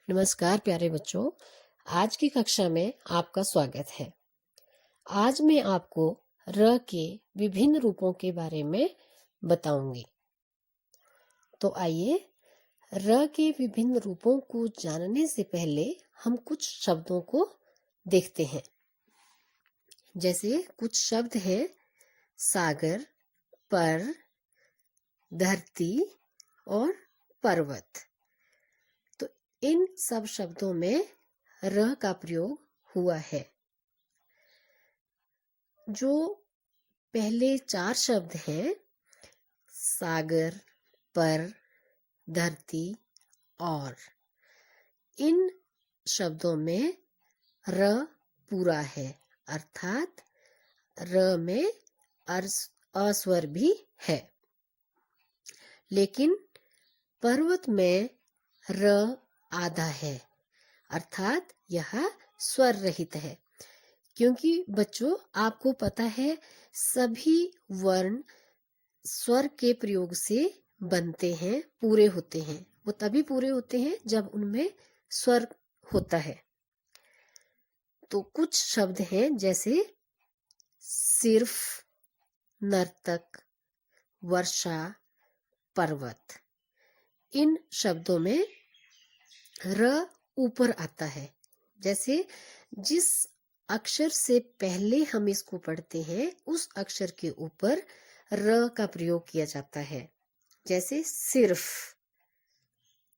नमस्कार प्यारे बच्चों, आज की कक्षा में आपका स्वागत है। आज मैं आपको र के विभिन्न रूपों के बारे में बताऊंगी। तो आइए, र के विभिन्न रूपों को जानने से पहले हम कुछ शब्दों को देखते हैं। जैसे कुछ शब्द हैं सागर, पर, धरती और पर्वत। तो इन सब शब्दों में र का प्रयोग हुआ है। जो पहले 4 शब्द हैं सागर, पर, धरती और, इन शब्दों में र पूरा है, अर्थात र में अस्वर भी है। लेकिन पर्वत में र आधा है, अर्थात यह स्वर रहित है। क्योंकि बच्चों, आपको पता है सभी वर्ण स्वर के प्रयोग से बनते हैं, पूरे होते हैं। वो तभी पूरे होते हैं जब उनमें स्वर होता है। तो कुछ शब्द हैं जैसे सिर्फ, नर्तक, वर्षा, पर्वत। इन शब्दों में र ऊपर आता है। जैसे जिस अक्षर से पहले हम इसको पढ़ते हैं उस अक्षर के ऊपर र का प्रयोग किया जाता है। जैसे सिर्फ,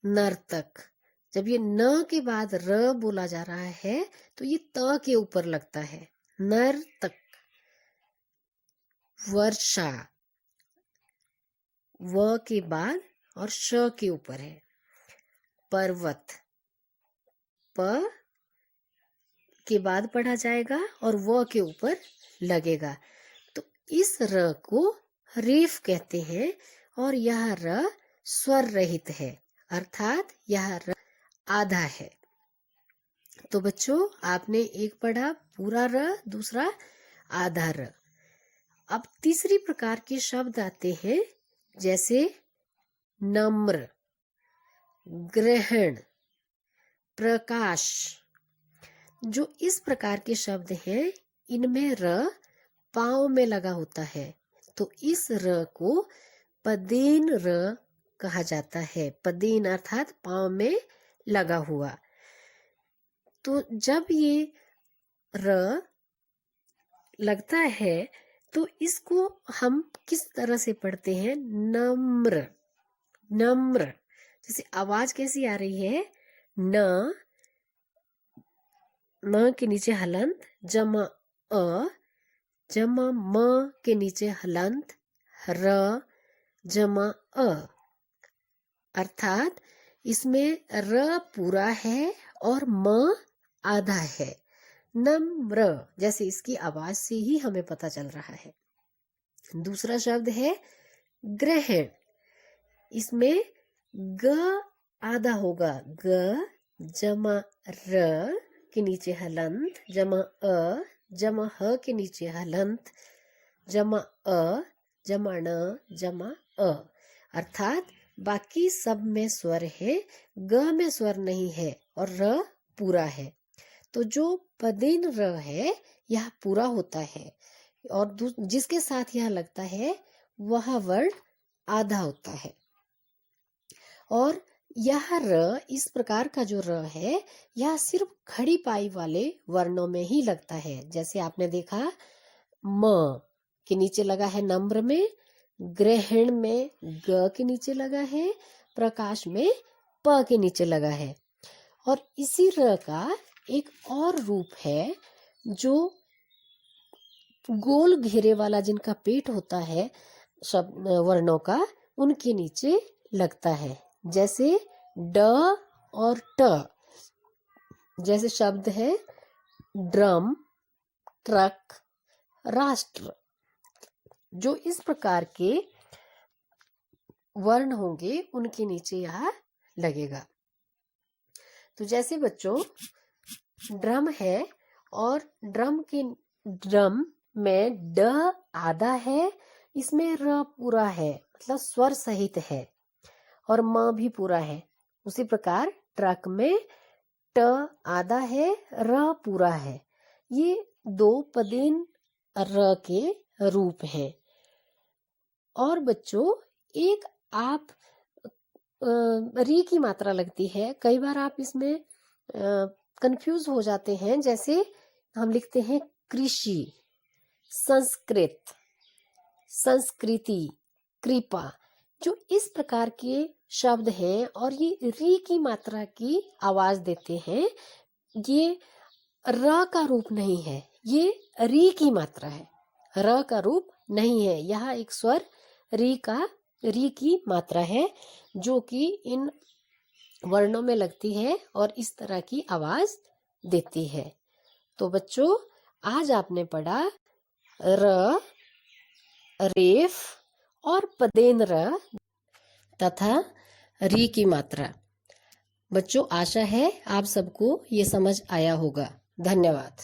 नर्तक। जब ये न के बाद र बोला जा रहा है तो ये त के ऊपर लगता है, नर्तक। वर्षा, व के बाद और श के ऊपर है। पर्वत, प के बाद पढ़ा जाएगा और व के ऊपर लगेगा। तो इस र को रेफ कहते हैं और यह र स्वर रहित है, अर्थात यह र आधा है। तो बच्चों, आपने एक पढ़ा पूरा र, दूसरा आधा र। अब तीसरी प्रकार के शब्द आते हैं जैसे नम्र, ग्रहण, प्रकाश। जो इस प्रकार के शब्द हैं इनमें र पाँव में लगा होता है। तो इस र को पदेन र कहा जाता है। पदेन अर्थात पाँव में लगा हुआ। तो जब ये र लगता है तो इसको हम किस तरह से पढ़ते हैं? नम्र, नम्र। जैसे आवाज कैसी आ रही है? न के नीचे हलंत, जमा अ, जमा म के नीचे हलंत, र, जमा अ। अर्थात इसमें र पूरा है और म आधा है। नम्र, जैसे इसकी आवाज से ही हमें पता चल रहा है। दूसरा शब्द है ग्रहण। इसमें ग आधा होगा, ग जमा र के नीचे हलंत, जमा अ, जमा ह के नीचे हलंत, जमा अ, जमा ण, जमा अ। अर्थात बाकी सब में स्वर है, ग में स्वर नहीं है और र पूरा है। तो जो पदेन र है यह पूरा होता है और जिसके साथ यह लगता है वह वर्ण आधा होता है। और यह र, इस प्रकार का जो र है, यह सिर्फ खड़ी पाई वाले वर्णों में ही लगता है। जैसे आपने देखा म के नीचे लगा है नम्र में, ग्रहण में ग के नीचे लगा है, प्रकाश में प के नीचे लगा है। और इसी र का एक और रूप है जो गोल घेरे वाला, जिनका पेट होता है शब्द वर्णों का, उनके नीचे लगता है। जैसे ड और ट। जैसे शब्द है ड्रम, ट्रक, राष्ट्र। जो इस प्रकार के वर्ण होंगे उनके नीचे यह लगेगा। तो जैसे बच्चों ड्रम है और ड्रम में ड आधा है, इसमें र पूरा है, मतलब स्वर सहित है, और म भी पूरा है। उसी प्रकार ट्रक में ट आधा है, र पूरा है। ये दो पदेन र के रूप हैं। और बच्चों, एक आप री की मात्रा लगती है, कई बार आप इसमें कंफ्यूज हो जाते हैं। जैसे हम लिखते हैं कृषि, संस्कृत, संस्कृति, कृपा। जो इस प्रकार के शब्द हैं और ये री की मात्रा की आवाज देते हैं, ये र का रूप नहीं है, ये री की मात्रा है, र का रूप नहीं है। यह एक स्वर री की मात्रा है जो कि इन वर्णों में लगती है और इस तरह की आवाज देती है। तो बच्चों, आज आपने पढ़ा र, रेफ और पदेन र तथा री की मात्रा। बच्चों, आशा है आप सबको ये समझ आया होगा। धन्यवाद।